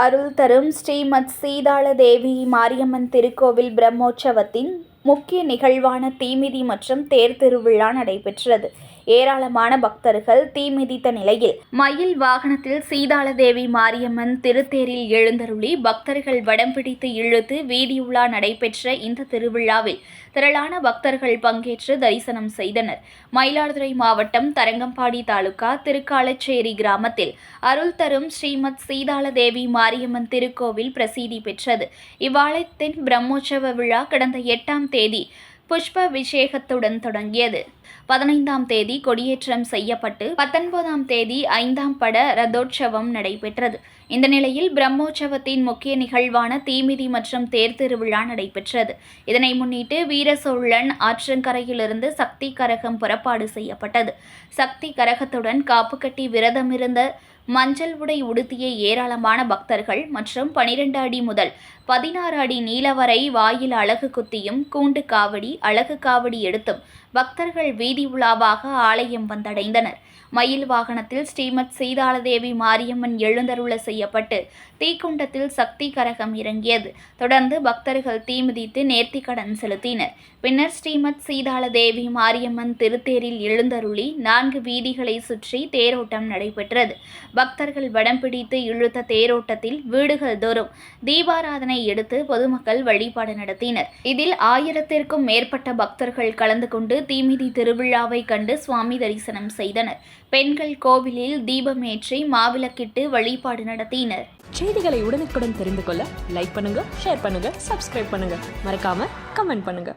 அருள் தரும் ஸ்ரீமத் சீதாள தேவி மாரியம்மன் திருக்கோவில் பிரம்மோற்சவத்தின் முக்கிய நிகழ்வான தீமிதி மற்றும் தேர் திருவிழா நடைபெற்றது. ஏராளமான பக்தர்கள் தீ மிதித்த நிலையில் மயில் வாகனத்தில் சீதாள தேவி மாரியம்மன் திருத்தேரில் எழுந்தருளி பக்தர்கள் வடம் பிடித்து இழுத்து வீதியுலா நடைபெற்ற இந்த திருவிழாவில் திரளான பக்தர்கள் பங்கேற்று தரிசனம் செய்தனர். மயிலாடுதுறை மாவட்டம் தரங்கம்பாடி தாலுகா திருக்காலச்சேரி கிராமத்தில் அருள் தரும் ஸ்ரீமத் சீதாள தேவி மாரியம்மன் திருக்கோவில் பிரசித்தி பெற்றது. இவ்வாலயத்தின் பிரம்மோற்சவ விழா கடந்த 8ஆம் தேதி புஷ்ப அபிஷேகத்துடன் தொடங்கியது. 15ஆம் தேதி கொடியேற்றம் செய்யப்பட்டு 19ஆம் தேதி 5ஆம் பட ரதோற்சவம் நடைபெற்றது. இந்த நிலையில் பிரம்மோற்சவத்தின் முக்கிய நிகழ்வான தீமிதி மற்றும் தேர் திருவிழா நடைபெற்றது. இதனை முன்னிட்டு வீரசோழன் ஆற்றங்கரையிலிருந்து சக்தி கரகம் புறப்பாடு செய்யப்பட்டது. சக்தி கரகத்துடன் காப்பு கட்டி விரதமிருந்த மஞ்சள் உடை உடுத்திய ஏராளமான பக்தர்கள் மற்றும் 12 அடி முதல் 16 அடி நீள வரை வாயில் அலகு குத்தியும் கூண்டு காவடி அலகு காவடி எடுத்தும் பக்தர்கள் வீதி உலாவாக ஆலயம் வந்தடைந்தனர். மயில் வாகனத்தில் ஸ்ரீமத் சீதாளதேவி மாரியம்மன் எழுந்தருள செய்யப்பட்டு தீக்குண்டத்தில் சக்தி கரகம் இறங்கியது. தொடர்ந்து பக்தர்கள் தீமிதித்து நேர்த்திக்கடன் செலுத்தினர். பின்னர் ஸ்ரீமத் சீதாளதேவி மாரியம்மன் திருத்தேரில் எழுந்தருளி 4 வீதிகளை சுற்றி தேரோட்டம் நடைபெற்றது. பக்தர்கள் வடம் பிடித்து இழுத்த தேரோட்டத்தில் வீடுகள் தோறும் தீபாராதனை எடுத்து பொதுமக்கள் வழிபாடு நடத்தினர். இதில் 1000த்திற்கும் மேற்பட்ட பக்தர்கள் கலந்து கொண்டு தீமிதி திருவிழாவை கண்டு சுவாமி தரிசனம் செய்தனர். பெண்கள் கோவிலில் தீபமேற்றி மாவிளக்கிட்டு வழிபாடு நடத்தினர். செய்திகளை உடனுக்குடன் தெரிந்து கொள்ள லைக் பண்ணுங்க, ஷேர் பண்ணுங்க, சப்ஸ்கிரைப் பண்ணுங்க, மறக்காம கமெண்ட் பண்ணுங்க.